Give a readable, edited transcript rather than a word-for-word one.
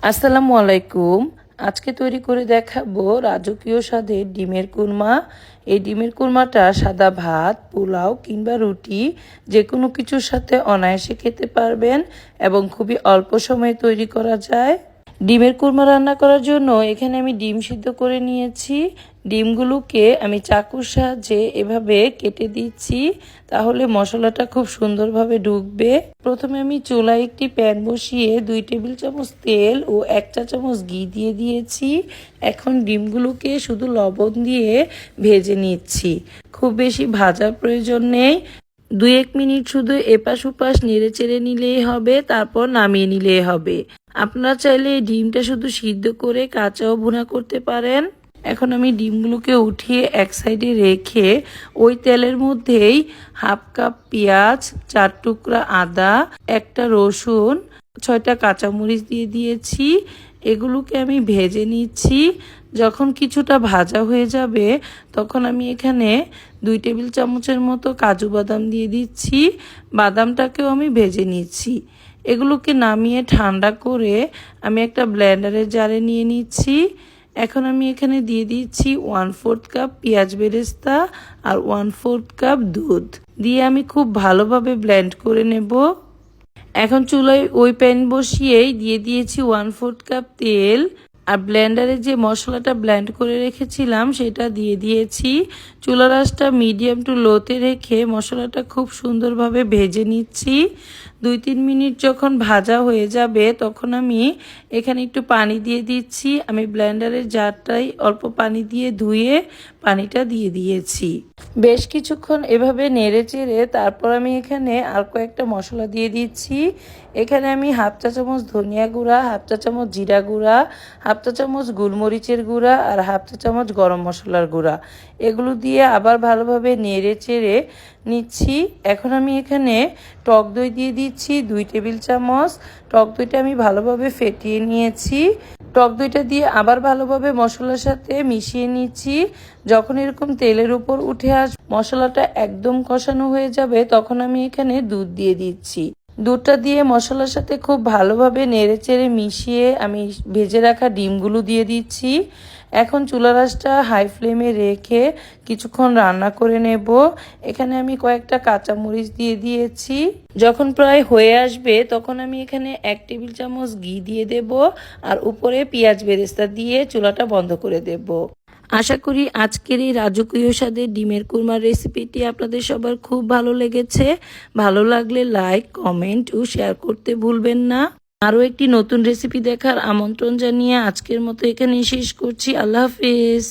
আসসালামু আলাইকুম। আজকে তৈরি করে দেখাবো রাজকীয় স্বাদের ডিমের কুরমা। এই ডিমের কুরমাটা সাদা ভাত, পোলাও কিংবা রুটি যে কোনো কিছুর সাথে অনায়াসে খেতে পারবেন এবং খুবই অল্প সময়ে তৈরি করা যায়। ডিমের কুরমা রান্না করার জন্য এখানে আমি ডিম সিদ্ধ করে নিয়েছি। ডিমগুলোকে আমি চাকুর সাহায্যে এভাবে কেটে দিচ্ছি, তাহলে মশলাটা খুব সুন্দরভাবে ঢুকবে। প্রথমে আমি চুলায় একটি প্যান বসিয়ে 2 টেবিল চামচ তেল ও 1 চা চামচ ঘি দিয়ে দিয়েছি। এখন ডিমগুলোকে শুধু লবণ দিয়ে ভেজে নিচ্ছি। খুব বেশি ভাজার প্রয়োজন নেই। 2-1 মিনিট শুধু এপাশ ওপাশ নেড়ে চেড়ে নিলেই হবে, তারপর নামিয়ে নিলেই হবে। আপনারা চাইলে এই ডিমটা শুধু সিদ্ধ করে কাঁচাও ভুনা করতে পারেন। এখন আমি ডিমগুলোকে উঠিয়ে এক সাইডে রেখে ওই তেলের মধ্যেই 1/2 কাপ পেঁয়াজ, 4 টুকরা আদা, 1টা রসুন, 6টা কাঁচামরিচ দিয়ে দিয়েছি। এগুলোকে আমি ভেজে নিচ্ছি। যখন কিছুটা ভাজা হয়ে যাবে তখন আমি এখানে 2 টেবিল চামচের মতো কাজু বাদাম দিয়ে দিচ্ছি। বাদামটাকেও আমি ভেজে নিচ্ছি। এগুলোকে নামিয়ে ঠান্ডা করে আমি একটা ব্লেন্ডারের জারে নিয়ে নিচ্ছি। এখন আমি এখানে দিয়ে দিচ্ছি 1/4 কাপ পেঁয়াজ বেরেস্তা আর 1/4 কাপ দুধ দিয়ে আমি খুব ভালোভাবে ব্লেন্ড করে নেব। এখন চুলায় ওই প্যান বসিয়েই দিয়ে দিয়েছি 1/4 কাপ তেল আর ব্লেন্ডারে যে মশলাটা ব্লেন্ড করে রেখেছিলাম সেটা দিয়ে দিয়েছি। চুলার আঁচটা মিডিয়াম টু লোতে রেখে মশলাটা খুব সুন্দরভাবে ভেজে নিচ্ছি। 2-3 মিনিট যখন ভাজা হয়ে যাবে তখন আমি এখানে একটু পানি দিয়ে দিচ্ছি। আমি ব্লেন্ডারের জারটাই অল্প পানি দিয়ে ধুয়ে পানিটা দিয়ে দিয়েছি। বেশ কিছুক্ষণ এভাবে নেড়ে চেড়ে তারপর আমি এখানে আর কয়েকটা মশলা দিয়ে দিচ্ছি। এখানে আমি 1/2 চা চামচ ধনিয়া গুঁড়া, 1/2 চা চামচ জিরা গুঁড়া, 1/2 চা চামচ গোলমরিচের গুঁড়া আর 1/2 চা চামচ গরম মশলার গুঁড়া এগুলো দিয়ে আবার ভালোভাবে নেড়ে চেড়ে নিচ্ছি। এখন আমি এখানে টক দই দিয়ে দিচ্ছি 2 টেবিল চামচ। টক দইটা আমি ভালোভাবে ফেটিয়ে নিয়েছি। টক দইটা দিয়ে আবার ভালোভাবে মশলার সাথে মিশিয়ে নিচ্ছি। যখন এরকম তেলের উপর উঠে মশলাটা একদম কষানো হয়ে যাবে তখন আমি এখানে দুধ দিয়ে দিচ্ছি। দুধটা দিয়ে মশলার সাথে খুব ভালোভাবে নেড়েচেড়ে মিশিয়ে আমি ভেজে রাখা ডিমগুলো দিয়ে দিচ্ছি। এখন চুলার আঁচটা হাই ফ্লেমে রেখে কিছুক্ষণ রান্না করে নেব। এখানে আমি কয়েকটা কাঁচামরিচ দিয়ে দিয়েছি। যখন প্রায় হয়ে আসবে তখন আমি এখানে 1 টেবিল চামচ ঘি দিয়ে দেব আর উপরে পেঁয়াজ বেরেস্তা দিয়ে চুলাটা বন্ধ করে দেব। আশা করি আজকের এই রাজকীয় স্বাদের ডিমের কুরমার রেসিপিটি আপনাদের সবার খুব ভালো লেগেছে। ভালো লাগলে লাইক, কমেন্ট ও শেয়ার করতে ভুলবেন না। আরও একটি নতুন রেসিপি দেখার আমন্ত্রণ জানিয়ে আজকের মতো এখানেই শেষ করছি। আল্লাহ হাফেজ।